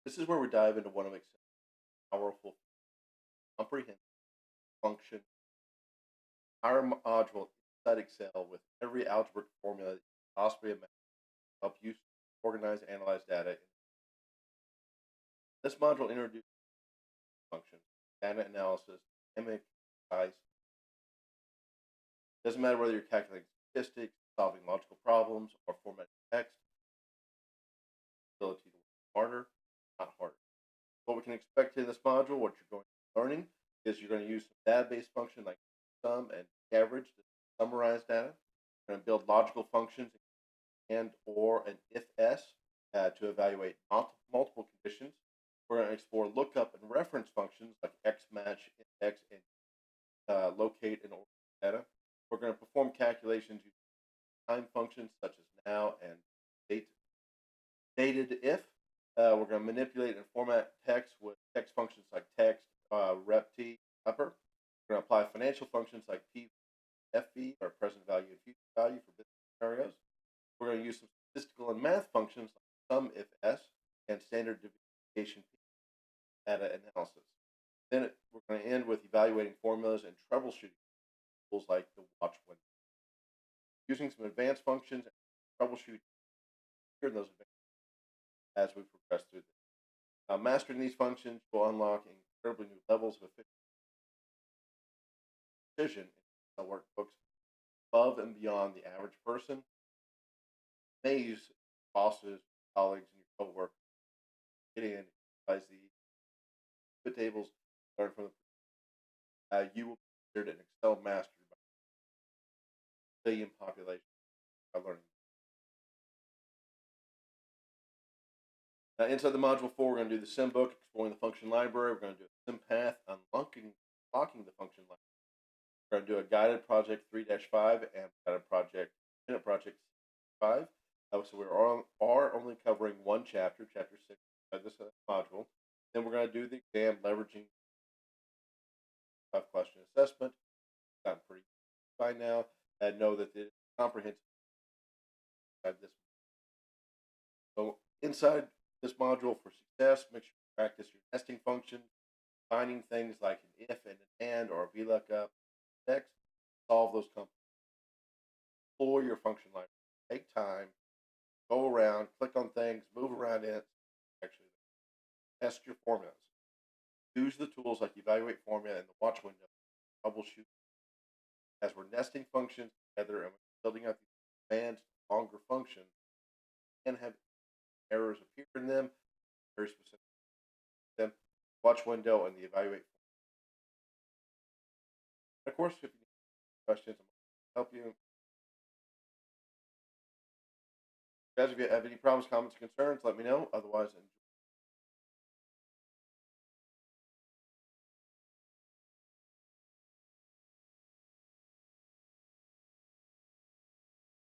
This is where we dive into one of Excel's powerful, comprehensive function entire module inside Excel with every algebraic formula that you can possibly imagine to help you organize and analyze data. This module introduces functions, data analysis, dynamic size. Doesn't matter whether you're calculating statistics, solving logical problems, or formatting text, ability to work smarter, not harder. What we can expect in this module, what you're going to be learning, is you're going to use some database function like sum and average to summarize data. You're going to build logical functions and or an if-else to evaluate multiple conditions. We're going to explore lookup and reference functions like xmatch, index, and locate and order data. We're going to perform calculations using time functions such as now and date, dated if. We're going to manipulate and format text with text functions like text, rept, upper. We're going to apply financial functions like p, fv, or present value and future value for business scenarios. We're going to use some statistical and math functions like sum if s and standard deviation data analysis. Then we're going to end with evaluating formulas and troubleshooting tools like the watch window. Using some advanced functions and troubleshooting here in those advanced as we progress through this. Mastering these functions will unlock incredibly new levels of precision in workbooks above and beyond the average person. Amaze bosses, colleagues, and your coworkers. Get in, utilize the pivot tables, learn from the. You will be considered an Excel master by a billion population by learning. Inside the module 4, we're going to do the sim book, exploring the function library. We're going to do a sim path, unlocking the function library. We're going to do a guided project 3-5 and guided project minute project 5. So we are only covering one chapter, chapter 6, of this module. Then we're going to do the exam leveraging question assessment. I'm pretty by now and know that it is comprehensive. This. So inside this module for success, make sure you practice your nesting functions, finding things like an if and an and or a VLOOKUP, text, solve those complex. Explore your function library. Take time, go around, click on things, move around it. Actually, test your formulas. Use the tools like evaluate formula and the watch window. Troubleshoot as we're nesting functions together and we're building up these advanced, longer functions and have errors appear in them, very specific. Them, watch window and the evaluate. Of course, if you need questions, I'm going to help you. Guys, if you have any problems, comments, or concerns, let me know. Otherwise, enjoy.